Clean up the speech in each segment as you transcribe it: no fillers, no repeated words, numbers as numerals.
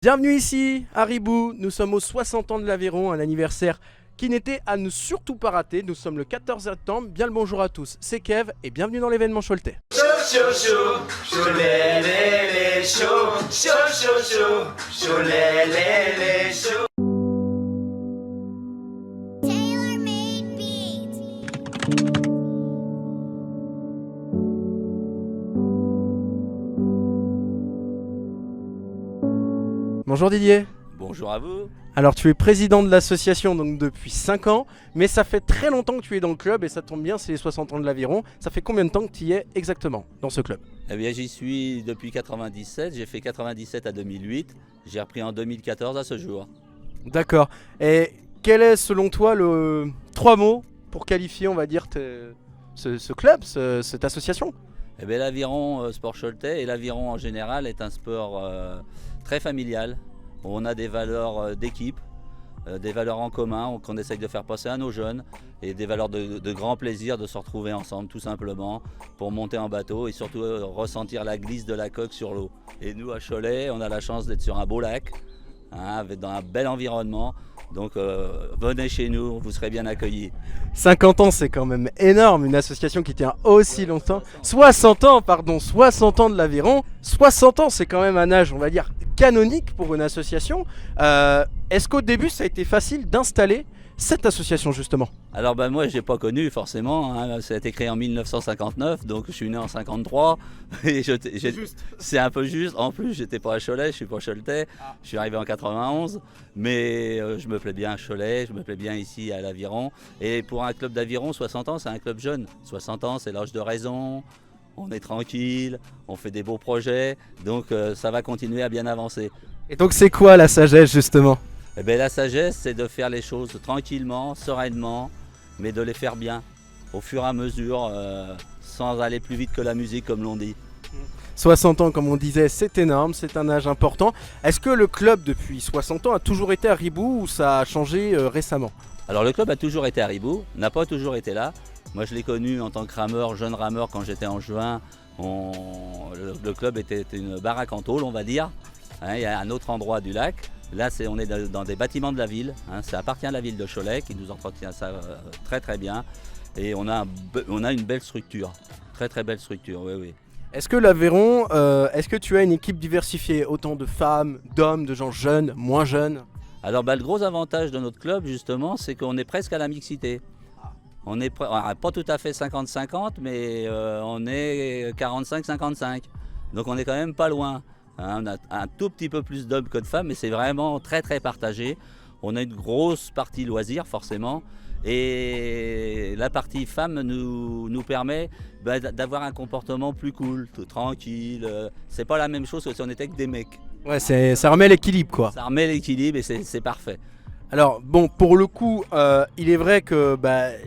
Bienvenue ici, à Ribou. Nous sommes aux 60 ans de l'Aveyron, un anniversaire qui n'était à ne surtout pas rater. Nous sommes le 14 septembre. Bien le bonjour à tous, c'est Kev et bienvenue dans l'événement Choletais. Chaud, chaud, chaud, chaud, les, chaud, chaud, chaud, chaud, chaud, les, chaud. Tailor-made beats. Bonjour Didier. Bonjour à vous. Alors tu es président de l'association donc depuis 5 ans, mais ça fait très longtemps que tu es dans le club et ça tombe bien, c'est les 60 ans de l'Aveyron. Ça fait combien de temps que tu y es exactement dans ce club? Eh bien, j'y suis depuis 97. J'ai fait 97 à 2008. J'ai repris en 2014 à ce jour. D'accord. Et quel est selon toi le 3 mots pour qualifier, on va dire, ce club, cette association? Eh bien, l'aviron sport choletais et l'aviron en général est un sport très familial. On a des valeurs d'équipe, des valeurs en commun qu'on essaye de faire passer à nos jeunes et des valeurs de grand plaisir de se retrouver ensemble tout simplement pour monter en bateau et surtout ressentir la glisse de la coque sur l'eau. Et nous à Cholet, on a la chance d'être sur un beau lac, dans un bel environnement. Donc venez chez nous, vous serez bien accueillis. 50 ans, c'est quand même énorme, une association qui tient aussi longtemps. 60 ans, pardon, 60 ans de l'Aveyron. 60 ans, c'est quand même un âge, on va dire, canonique pour une association. Est-ce qu'au début, ça a été facile d'installer cette association, justement? Alors moi je n'ai pas connu forcément, ça a été créé en 1959, donc je suis né en 53. Et c'est un peu juste, en plus j'étais pas à Cholet, je suis pas choletais, je suis arrivé en 91, mais je me plais bien à Cholet, je me plais bien ici à l'Aviron. Et pour un club d'Aviron, 60 ans c'est un club jeune, 60 ans c'est l'âge de raison, on est tranquille, on fait des beaux projets, donc ça va continuer à bien avancer. Et donc, c'est quoi la sagesse, justement? Eh bien, la sagesse, c'est de faire les choses tranquillement, sereinement, mais de les faire bien, au fur et à mesure, sans aller plus vite que la musique, comme l'on dit. 60 ans, comme on disait, c'est énorme, c'est un âge important. Est-ce que le club, depuis 60 ans, a toujours été à Ribou ou ça a changé récemment? Alors, le club a toujours été à Ribou, n'a pas toujours été là. Moi, je l'ai connu en tant que rameur, jeune rameur, quand j'étais en juin. Le club était une baraque en tôle, on va dire. Il y a un autre endroit du lac. Là, on est dans des bâtiments de la ville. Ça appartient à la ville de Cholet qui nous entretient ça très très bien. Et on a une belle structure. Très très belle structure, oui, oui. Est-ce que l'Aveyron, est-ce que tu as une équipe diversifiée, autant de femmes, d'hommes, de gens jeunes, moins jeunes? Alors, le gros avantage de notre club, justement, c'est qu'on est presque à la mixité. On est pas tout à fait 50-50, mais on est 45-55. Donc, on est quand même pas loin. On a un tout petit peu plus d'hommes que de femmes, mais c'est vraiment très très partagé. On a une grosse partie loisirs forcément, et la partie femmes nous permet d'avoir un comportement plus cool, tout tranquille. C'est pas la même chose que si on était que des mecs. Ouais, ça remet l'équilibre, quoi. Ça remet l'équilibre et c'est parfait. Alors bon, pour le coup, il est vrai que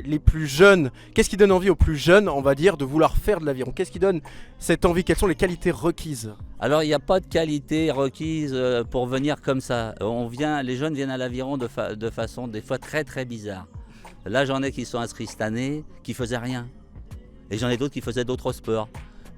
les plus jeunes, qu'est-ce qui donne envie aux plus jeunes, on va dire, de vouloir faire de l'aviron? Qu'est-ce qui donne cette envie? Quelles sont les qualités requises? Alors il n'y a pas de qualité requise pour venir comme ça. Les jeunes viennent à l'aviron de façon des fois très très bizarre. Là j'en ai qui sont inscrits cette année, qui faisaient rien. Et j'en ai d'autres qui faisaient d'autres sports.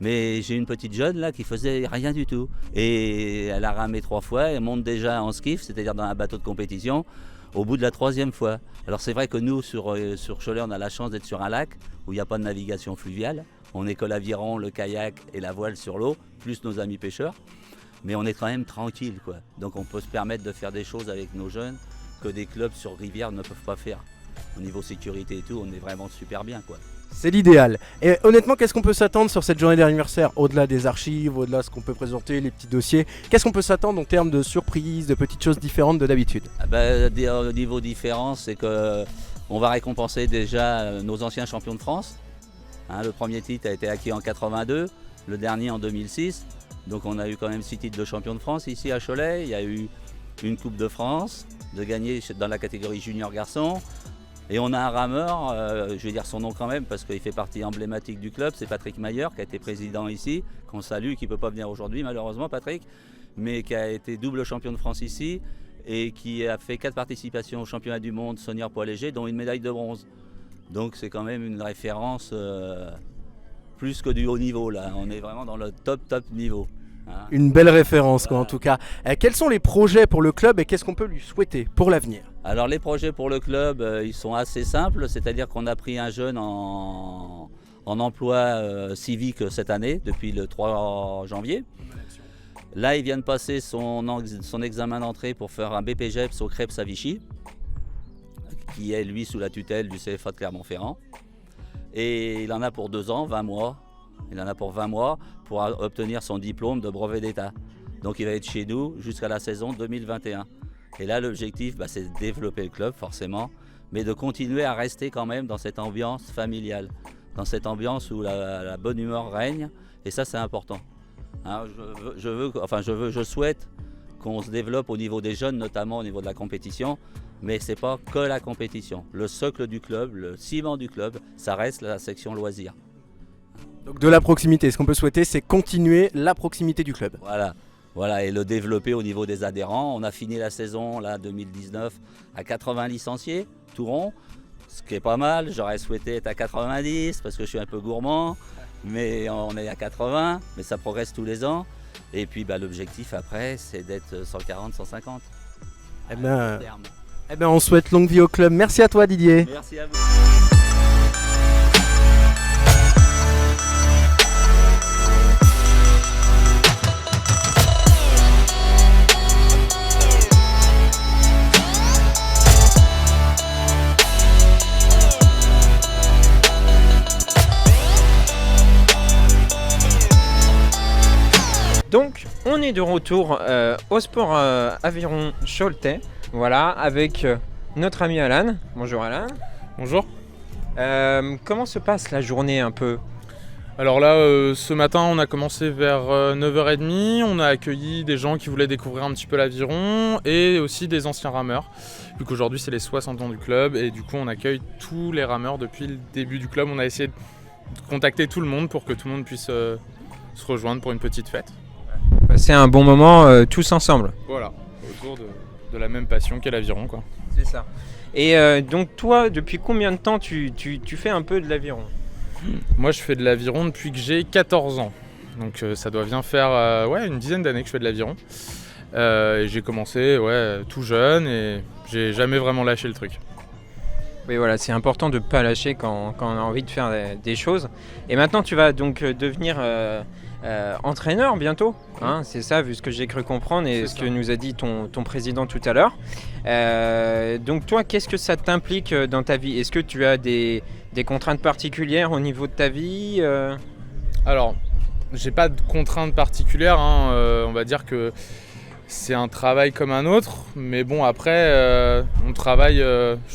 Mais j'ai une petite jeune là qui faisait rien du tout. Et elle a ramé 3 fois, elle monte déjà en skiff, c'est-à-dire dans un bateau de compétition, au bout de la 3e fois. Alors c'est vrai que nous sur Cholet on a la chance d'être sur un lac où il n'y a pas de navigation fluviale. On est que l'aviron, le kayak et la voile sur l'eau, plus nos amis pêcheurs. Mais on est quand même tranquille, quoi. Donc on peut se permettre de faire des choses avec nos jeunes que des clubs sur rivière ne peuvent pas faire. Au niveau sécurité et tout, on est vraiment super bien, quoi. C'est l'idéal. Et honnêtement, qu'est-ce qu'on peut s'attendre sur cette journée d'anniversaire? Au-delà des archives, au-delà de ce qu'on peut présenter, les petits dossiers, qu'est-ce qu'on peut s'attendre en termes de surprises, de petites choses différentes de d'habitude? Au niveau différence, c'est que on va récompenser déjà nos anciens champions de France. Le premier titre a été acquis en 82, le dernier en 2006. Donc on a eu quand même 6 titres de champion de France ici à Cholet. Il y a eu une Coupe de France de gagner dans la catégorie junior garçon. Et on a un rameur, je vais dire son nom quand même parce qu'il fait partie emblématique du club, c'est Patrick Mayer qui a été président ici, qu'on salue, qui ne peut pas venir aujourd'hui malheureusement Patrick, mais qui a été double champion de France ici et qui a fait 4 participations au championnat du monde senior poids léger, dont une médaille de bronze. Donc c'est quand même une référence plus que du haut niveau là, on est vraiment dans le top niveau. Hein. Une belle référence, quoi, en Voilà. tout cas. Quels sont les projets pour le club et qu'est-ce qu'on peut lui souhaiter pour l'avenir? Alors les projets pour le club, ils sont assez simples, c'est-à-dire qu'on a pris un jeune en emploi civique cette année, depuis le 3 janvier. Là, il vient de passer son examen d'entrée pour faire un BPGEPS au CREPS à Vichy, qui est lui sous la tutelle du CFA de Clermont-Ferrand. Et il en a pour 2 ans, 20 mois. Il en a pour 20 mois pour obtenir son diplôme de brevet d'État. Donc il va être chez nous jusqu'à la saison 2021. Et là, l'objectif, c'est de développer le club, forcément, mais de continuer à rester quand même dans cette ambiance familiale, dans cette ambiance où la bonne humeur règne, et ça, c'est important. Hein, je souhaite qu'on se développe au niveau des jeunes, notamment au niveau de la compétition, mais ce n'est pas que la compétition. Le socle du club, le ciment du club, ça reste la section loisirs. Donc de la proximité, ce qu'on peut souhaiter, c'est continuer la proximité du club. Voilà, et le développer au niveau des adhérents. On a fini la saison là, 2019 à 80 licenciés, tout rond, ce qui est pas mal. J'aurais souhaité être à 90 parce que je suis un peu gourmand, mais on est à 80, mais ça progresse tous les ans. Et puis l'objectif après, c'est d'être 140, 150. Eh ben, on souhaite longue vie au club. Merci à toi, Didier. Merci à vous. Donc, on est de retour au sport Aviron Choletais, voilà, avec notre ami Alan. Bonjour Alan. Bonjour. Comment se passe la journée un peu? Alors là, ce matin, on a commencé vers 9h30. On a accueilli des gens qui voulaient découvrir un petit peu l'aviron et aussi des anciens rameurs. Vu qu'aujourd'hui, c'est les 60 ans du club et du coup, on accueille tous les rameurs depuis le début du club. On a essayé de contacter tout le monde pour que tout le monde puisse se rejoindre pour une petite fête. C'est un bon moment tous ensemble. Voilà, autour de la même passion qu'est l'aviron, quoi. C'est ça. Et donc toi, depuis combien de temps tu fais un peu de l'aviron? Moi, je fais de l'aviron depuis que j'ai 14 ans. Donc ça doit bien faire une dizaine d'années que je fais de l'aviron. Et j'ai commencé tout jeune et j'ai jamais vraiment lâché le truc. Oui, voilà, c'est important de ne pas lâcher quand on a envie de faire des choses. Et maintenant, tu vas donc devenir entraîneur bientôt, hein, c'est ça, vu ce que j'ai cru comprendre et ce que nous a dit ton président tout à l'heure. Donc toi, qu'est-ce que ça t'implique dans ta vie? Est-ce que tu as des contraintes particulières au niveau de ta vie Alors, j'ai pas de contraintes particulières, hein, on va dire que c'est un travail comme un autre, mais bon après, je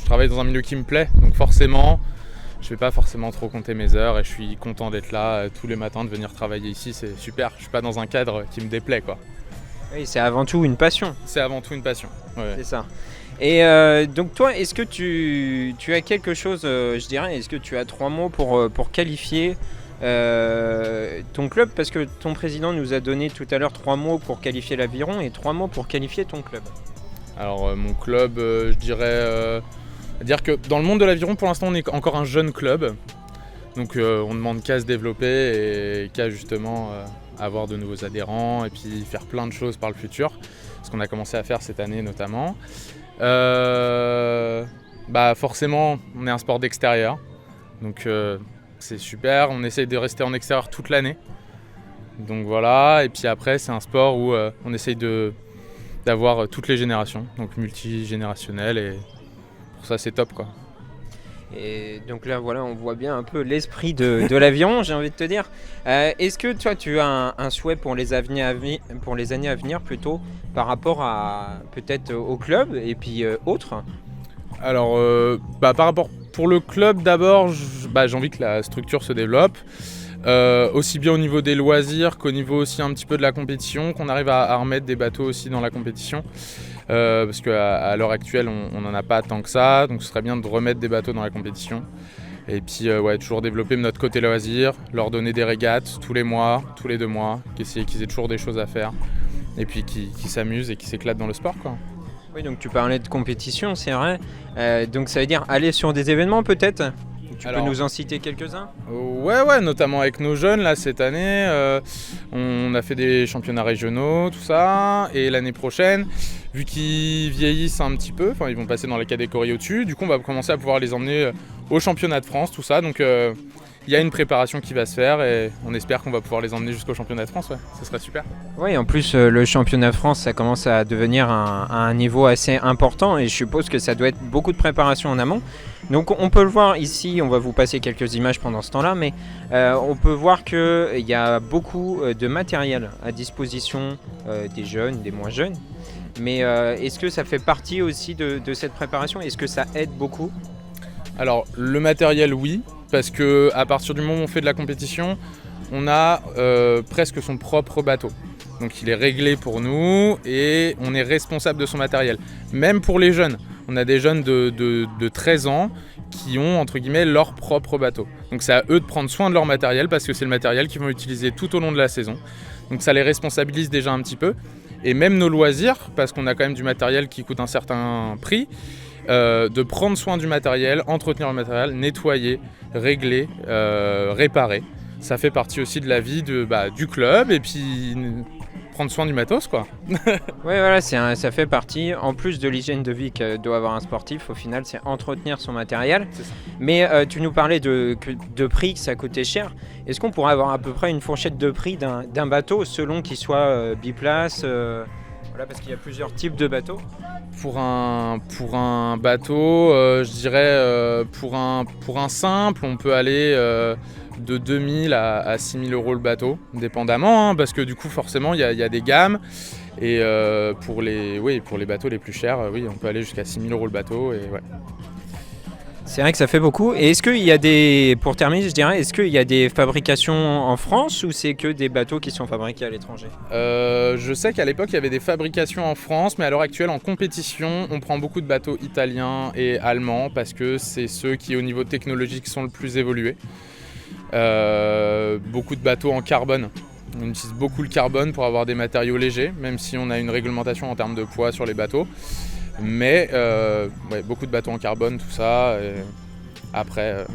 travaille dans un milieu qui me plaît, donc forcément, je vais pas forcément trop compter mes heures et je suis content d'être là tous les matins, de venir travailler ici, c'est super. Je suis pas dans un cadre qui me déplaît, quoi. Oui, c'est avant tout une passion. C'est avant tout une passion. Ouais. C'est ça. Et donc toi, est-ce que tu as quelque chose, je dirais, est-ce que tu as 3 mots pour qualifier ton club? Parce que ton président nous a donné tout à l'heure 3 mots pour qualifier l'aviron et 3 mots pour qualifier ton club. Alors mon club, je dirais... dire que dans le monde de l'aviron, pour l'instant, on est encore un jeune club. Donc on demande qu'à se développer et qu'à justement avoir de nouveaux adhérents et puis faire plein de choses par le futur. Ce qu'on a commencé à faire cette année notamment. Forcément, on est un sport d'extérieur. Donc c'est super, on essaye de rester en extérieur toute l'année. Donc voilà, et puis après c'est un sport où on essaye d'avoir toutes les générations, donc multigénérationnel et pour ça c'est top, quoi. Et donc là voilà, on voit bien un peu l'esprit de l'aviron, j'ai envie de te dire. Est-ce que toi tu as un souhait pour les années à venir plutôt par rapport à peut-être au club et puis autres? Alors par rapport pour le club d'abord, j'ai envie que la structure se développe. Aussi bien au niveau des loisirs qu'au niveau aussi un petit peu de la compétition, qu'on arrive à remettre des bateaux aussi dans la compétition. Parce qu'à l'heure actuelle, on n'en a pas tant que ça, donc ce serait bien de remettre des bateaux dans la compétition. Et puis toujours développer notre côté loisirs, leur donner des régates tous les mois, tous les 2 mois, qu'ils aient toujours des choses à faire. Et puis qui s'amusent et qui s'éclatent dans le sport, quoi. Oui, donc tu parlais de compétition, c'est vrai. Donc ça veut dire aller sur des événements peut-être Tu Alors, peux nous en citer quelques-uns? Ouais, notamment avec nos jeunes, là, cette année, on a fait des championnats régionaux, tout ça, et l'année prochaine, vu qu'ils vieillissent un petit peu, ils vont passer dans la catégorie au-dessus, du coup, on va commencer à pouvoir les emmener au championnat de France, tout ça, donc il y a une préparation qui va se faire, et on espère qu'on va pouvoir les emmener jusqu'au championnat de France, ouais, ça serait super. Oui, en plus, le championnat de France, ça commence à devenir un niveau assez important et je suppose que ça doit être beaucoup de préparation en amont. Donc on peut le voir ici, on va vous passer quelques images pendant ce temps-là, mais on peut voir qu'il y a beaucoup de matériel à disposition des jeunes, des moins jeunes. Mais est-ce que ça fait partie aussi de cette préparation? Est-ce que ça aide beaucoup? Alors, le matériel, oui, parce que à partir du moment où on fait de la compétition, on a presque son propre bateau. Donc il est réglé pour nous et on est responsable de son matériel. Même pour les jeunes, on a des jeunes de 13 ans qui ont entre guillemets leur propre bateau. Donc c'est à eux de prendre soin de leur matériel parce que c'est le matériel qu'ils vont utiliser tout au long de la saison. Donc ça les responsabilise déjà un petit peu. Et même nos loisirs, parce qu'on a quand même du matériel qui coûte un certain prix, de prendre soin du matériel, entretenir le matériel, nettoyer, régler, réparer. Ça fait partie aussi de la vie du club et puis prendre soin du matos, quoi. Oui, voilà, ça fait partie, en plus de l'hygiène de vie que doit avoir un sportif, au final, c'est entretenir son matériel. C'est ça. Mais tu nous parlais de prix, que ça coûtait cher. Est-ce qu'on pourrait avoir à peu près une fourchette de prix d'un bateau selon qu'il soit biplace voilà, parce qu'il y a plusieurs types de bateaux. Pour un bateau, je dirais pour un simple, on peut aller de 2000 à 6000 euros le bateau, dépendamment, parce que du coup forcément il y a des gammes. Et pour les bateaux les plus chers, oui, on peut aller jusqu'à 6000 euros le bateau. Et ouais. C'est vrai que ça fait beaucoup. Et est-ce qu'il y a pour terminer, je dirais, est-ce qu'il y a des fabrications en France ou c'est que des bateaux qui sont fabriqués à l'étranger? Je sais qu'à l'époque il y avait des fabrications en France, mais à l'heure actuelle en compétition, on prend beaucoup de bateaux italiens et allemands parce que c'est ceux qui au niveau technologique sont le plus évolués. Beaucoup de bateaux en carbone. On utilise beaucoup le carbone pour avoir des matériaux légers, même si on a une réglementation en termes de poids sur les bateaux. Mais beaucoup de bateaux en carbone, tout ça. Et après.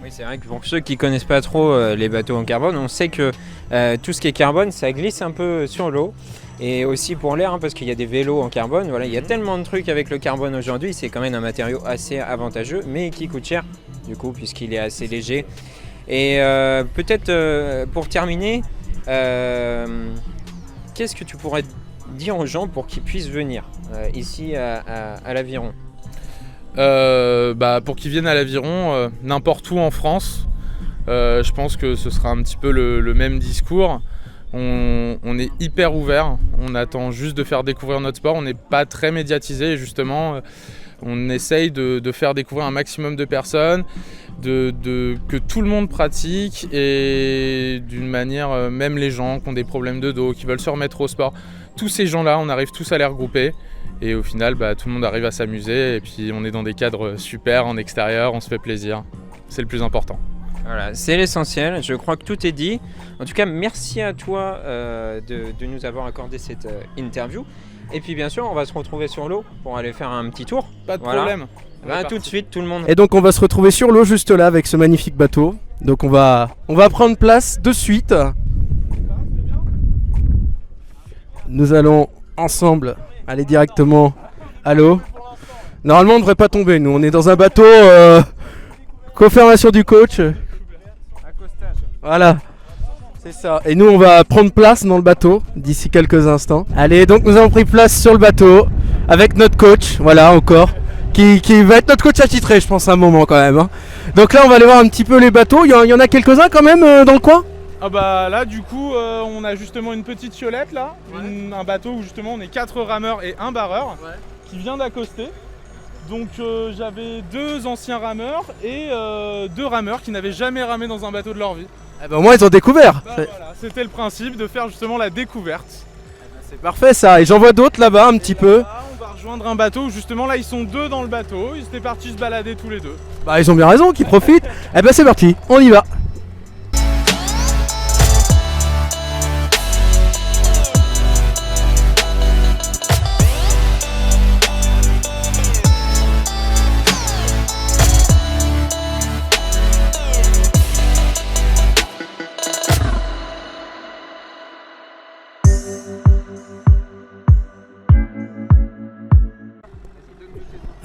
Oui, c'est vrai que pour ceux qui ne connaissent pas trop les bateaux en carbone, on sait que tout ce qui est carbone, ça glisse un peu sur l'eau. Et aussi pour l'air, parce qu'il y a des vélos en carbone. Voilà, il y a tellement de trucs avec le carbone aujourd'hui. C'est quand même un matériau assez avantageux, mais qui coûte cher, du coup, puisqu'il est assez léger. Et peut-être pour terminer, qu'est-ce que tu pourrais dire aux gens pour qu'ils puissent venir ici à l'Aviron? Pour qu'ils viennent à l'Aviron, n'importe où en France, je pense que ce sera un petit peu le même discours. On est hyper ouvert, on attend juste de faire découvrir notre sport, on n'est pas très médiatisé et justement on essaye de faire découvrir un maximum de personnes, que tout le monde pratique et d'une manière, même les gens qui ont des problèmes de dos, qui veulent se remettre au sport, tous ces gens-là, on arrive tous à les regrouper et au final tout le monde arrive à s'amuser et puis on est dans des cadres super en extérieur, on se fait plaisir, c'est le plus important. Voilà, c'est l'essentiel, je crois que tout est dit. En tout cas, merci à toi de nous avoir accordé cette interview. Et puis bien sûr, on va se retrouver sur l'eau pour aller faire un petit tour. Pas de problème. Tout de suite, tout le monde. Et donc on va se retrouver sur l'eau juste là avec ce magnifique bateau. Donc on va prendre place de suite. Nous allons ensemble aller directement à l'eau. Normalement on ne devrait pas tomber, nous on est dans un bateau confirmation du coach. Voilà, c'est ça. Et nous on va prendre place dans le bateau d'ici quelques instants. Allez, donc nous avons pris place sur le bateau avec notre coach, voilà encore, qui va être notre coach attitré je pense à un moment quand même. Hein. Donc là on va aller voir un petit peu les bateaux, il y en a quelques-uns quand même dans le coin. Ah bah là du coup on a justement une petite chiolette là, un bateau où justement on est 4 rameurs et un barreur qui vient d'accoster. Donc j'avais 2 anciens rameurs et 2 rameurs qui n'avaient jamais ramé dans un bateau de leur vie. Eh ben, au moins ils ont découvert. Voilà, c'était le principe de faire justement la découverte. C'est parfait ça, et j'en vois d'autres là-bas un petit peu. Là, on va rejoindre un bateau où justement là ils sont 2 dans le bateau, ils étaient partis se balader tous les 2. Bah ils ont bien raison, qu'ils profitent. Eh ben c'est parti, on y va.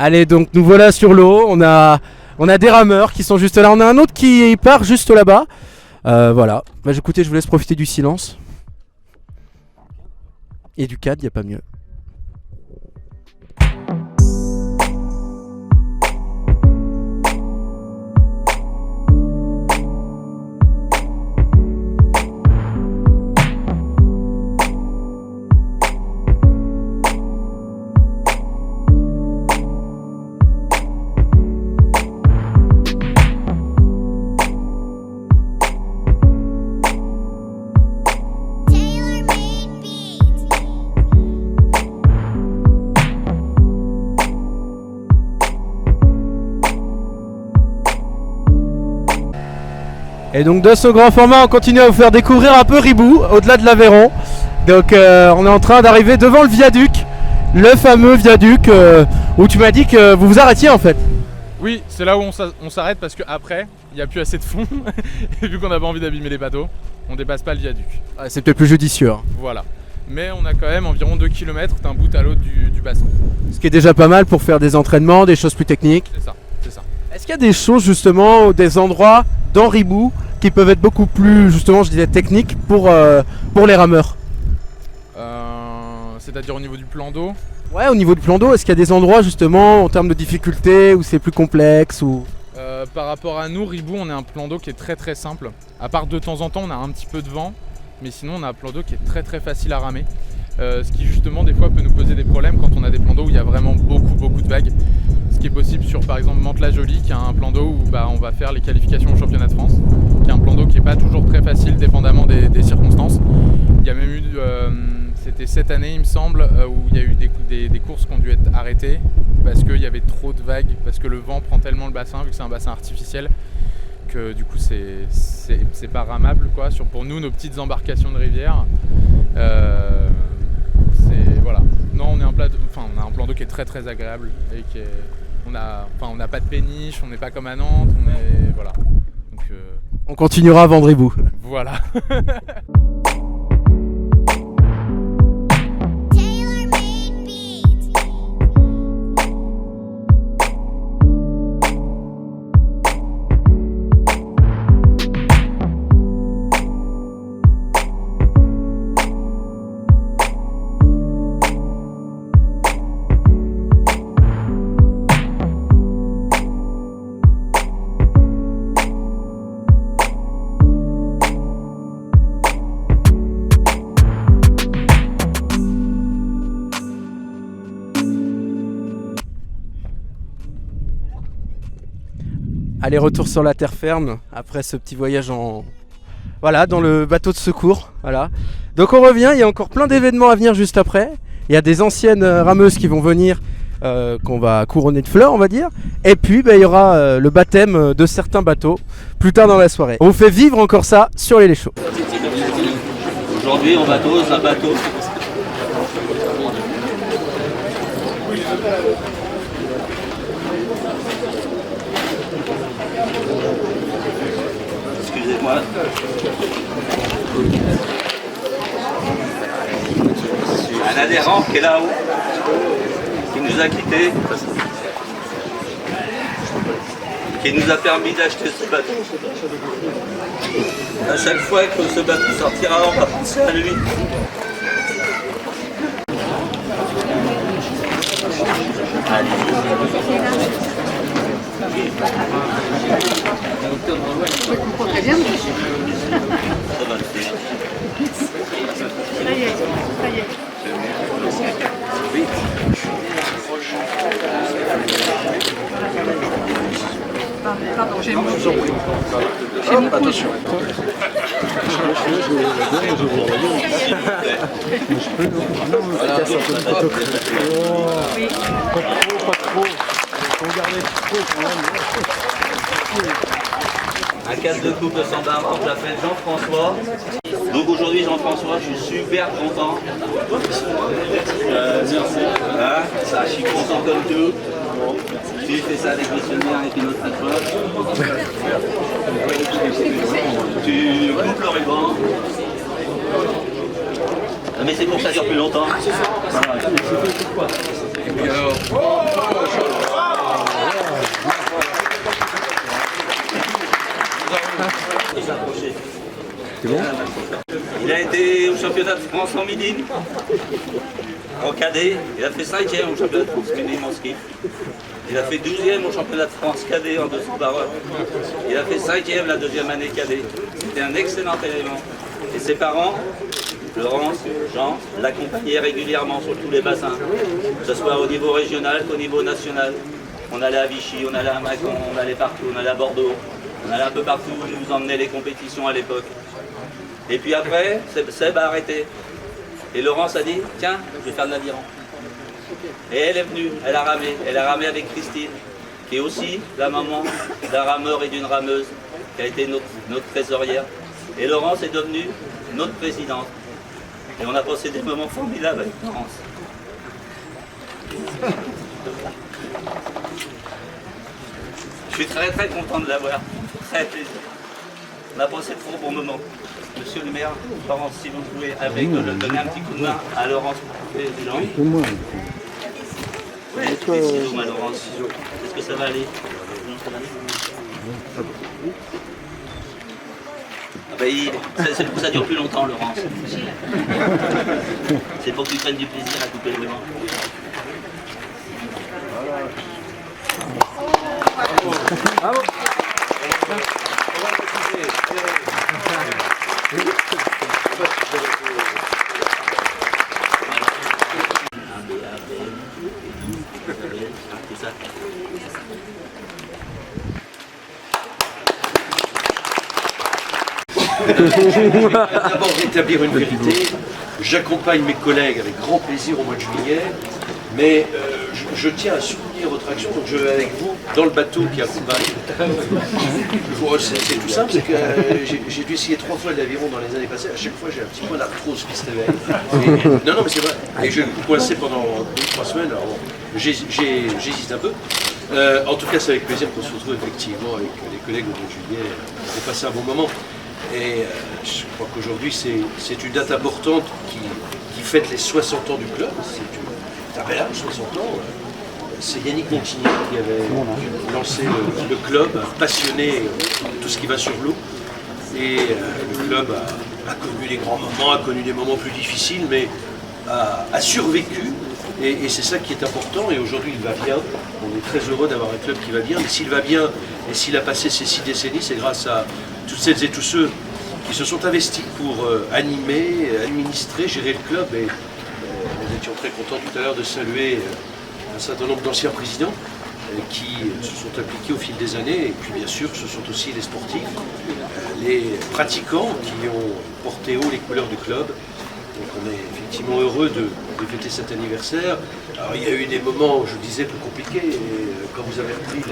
Allez, donc nous voilà sur l'eau. On a des rameurs qui sont juste là. On a un autre qui part juste là-bas. Voilà. Bah, écoutez, je vous laisse profiter du silence. Et du cadre, il n'y a pas mieux. Tailor-made beats. Et donc de ce grand format, on continue à vous faire découvrir un peu Ribou, au-delà de l'Aveyron. Donc on est en train d'arriver devant le viaduc, le fameux viaduc où tu m'as dit que vous vous arrêtiez en fait. Oui, c'est là où on s'arrête parce qu'après, il n'y a plus assez de fond. Et vu qu'on n'a pas envie d'abîmer les bateaux, on dépasse pas le viaduc. Ah, c'est peut-être plus judicieux, hein. Voilà. Mais on a quand même environ 2 km d'un bout à l'autre du bassin. Ce qui est déjà pas mal pour faire des entraînements, des choses plus techniques. C'est ça, c'est ça. Est-ce qu'il y a des choses justement, ou des endroits dans Ribou qui peuvent être beaucoup plus justement, je disais, techniques pour les rameurs? C'est-à-dire au niveau du plan d'eau. Ouais, au niveau du plan d'eau, est-ce qu'il y a des endroits justement en termes de difficulté où c'est plus complexe ou... Par rapport à nous, Ribou, on a un plan d'eau qui est très très simple. À part de temps en temps, on a un petit peu de vent, mais sinon on a un plan d'eau qui est très très facile à ramer. Ce qui justement des fois peut nous poser des problèmes quand on a des plans d'eau où il y a vraiment beaucoup de vagues. Ce qui est possible sur par exemple Mantes-la-Jolie, qui a un plan d'eau où on va faire les qualifications au championnat de France, qui est un plan d'eau qui n'est pas toujours très facile dépendamment des circonstances. Il y a même eu, c'était cette année il me semble, où il y a eu des courses qui ont dû être arrêtées parce qu'il y avait trop de vagues, parce que le vent prend tellement le bassin, vu que c'est un bassin artificiel, que du coup c'est pas ramable quoi. Pour nous, nos petites embarcations de rivière, voilà. Non, on a un plan d'eau qui est très très agréable et on n'a pas de péniche, on n'est pas comme à Nantes, voilà. Donc, On continuera à vendre Ribou. voilà. Tailor-made beats. Allez, retour sur la terre ferme après ce petit voyage dans le bateau de secours. Voilà. Donc on revient, il y a encore plein d'événements à venir juste après. Il y a des anciennes rameuses qui vont venir, qu'on va couronner de fleurs on va dire. Et puis il y aura le baptême de certains bateaux plus tard dans la soirée. On vous fait vivre encore ça sur les chauds. Aujourd'hui, on bateau, un bateau. Excusez-moi. Un adhérent qui est là-haut, qui nous a quittés, qui nous a permis d'acheter ce bateau. À chaque fois que ce bateau sortira, on va penser à lui. Très bien. Ça va le faire. Ça y est, ça y est. Pardon, j'ai mon attention. Un cadre de coupe de Sandara, je l'appelle Jean-François. Donc aujourd'hui Jean-François, je suis super content. Merci. Hein, ça, je suis content comme tout. J'ai fait ça avec monsieur le maire et puis notre patron. Tu coupes le ruban. Ah, mais c'est pour que ça dure plus longtemps. Voilà. Et puis alors... Il a été au championnat de France en midi, en cadet. Il a fait 5e au championnat de France féminin en ski. Il a fait 12e au championnat de France cadet en 200 barres. Il a fait 5e la deuxième année cadet. C'était un excellent élément. Et ses parents, Laurence, Jean, l'accompagnaient régulièrement sur tous les bassins, que ce soit au niveau régional qu'au niveau national. On allait à Vichy, on allait à Mâcon, on allait partout, on allait à Bordeaux, on allait un peu partout où nous emmenaient les compétitions à l'époque. Et puis après, Seb a arrêté. Et Laurence a dit, tiens, je vais faire de l'aviron. Et elle est venue, elle a ramé avec Christine, qui est aussi la maman d'un rameur et d'une rameuse, qui a été notre trésorière. Et Laurence est devenue notre présidente. Et on a passé des moments formidables avec Laurence. Je suis très très content de l'avoir, très plaisir. On a passé de trop bons moments. Monsieur le maire, Laurence, si vous pouvez donner un petit coup de main à Laurence. Oui. Oui, des ciseaux, ma Laurence. Est-ce que ça va aller? Non, ça va aller. Ah bah, ça dure plus longtemps, Laurence. C'est pour que tu prennes du plaisir à couper le vent. Bravo. D'abord rétablir une vérité. J'accompagne mes collègues avec grand plaisir au mois de juillet, mais je tiens à soutenir votre action, donc je vais avec vous dans le bateau qui accompagne. C'est tout simple, c'est que j'ai dû essayer 3 fois l'aviron dans les années passées, à chaque fois j'ai un petit point d'arthrose qui se réveille. Non mais c'est vrai, et je suis coincé pendant 2-3 semaines, alors bon, j'hésite un peu. En tout cas c'est avec plaisir qu'on se retrouve effectivement avec les collègues au mois de juillet pour passer un bon moment. Et je crois qu'aujourd'hui c'est une date importante qui fête les 60 ans du club. C'est un bel âge, 60 ans. C'est Yannick Montigny qui avait lancé le club, passionné de tout ce qui va sur l'eau. Et le club a connu les grands moments, a connu des moments plus difficiles, mais a survécu. Et c'est ça qui est important. Et aujourd'hui il va bien. On est très heureux d'avoir un club qui va bien. Mais s'il va bien et s'il a passé ces 6 décennies, c'est grâce à toutes celles et tous ceux qui se sont investis pour animer, administrer, gérer le club. Et nous étions très contents tout à l'heure de saluer un certain nombre d'anciens présidents qui se sont impliqués au fil des années. Et puis bien sûr, ce sont aussi les sportifs, les pratiquants qui ont porté haut les couleurs du club. Donc on est effectivement heureux de fêter cet anniversaire. Alors il y a eu des moments, je disais, plus compliqués. Et quand vous avez repris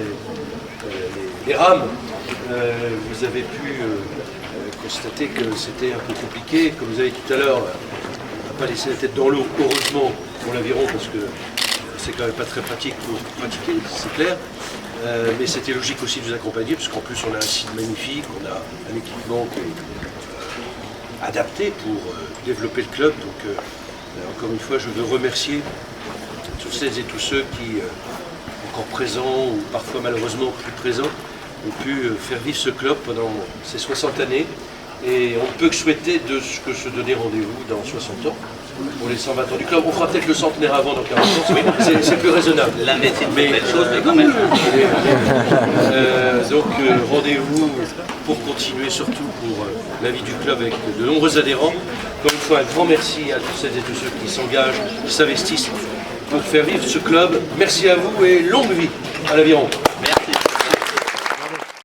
les rames, vous avez pu constater que c'était un peu compliqué. Comme vous avez dit tout à l'heure, on n'a pas laissé la tête dans l'eau, heureusement pour l'aviron, parce que c'est quand même pas très pratique pour pratiquer, c'est clair. Mais c'était logique aussi de vous accompagner, parce qu'en plus on a un site magnifique, on a un équipement qui est adapté pour développer le club. Donc encore une fois, je veux remercier toutes celles et tous ceux qui, encore présents ou parfois malheureusement plus présents, ont pu faire vivre ce club pendant ces 60 années. Et on ne peut que souhaiter de se donner rendez-vous dans 60 ans pour les 120 ans du club. On fera peut-être le centenaire avant, dans 40 ans, c'est plus raisonnable. La médecine, c'est une belle chose, mais quand même. Donc rendez-vous pour continuer, surtout pour la vie du club avec de nombreux adhérents. Encore une fois, un grand merci à toutes celles et tous ceux qui s'engagent, qui s'investissent pour faire vivre ce club. Merci à vous et longue vie à l'aviron.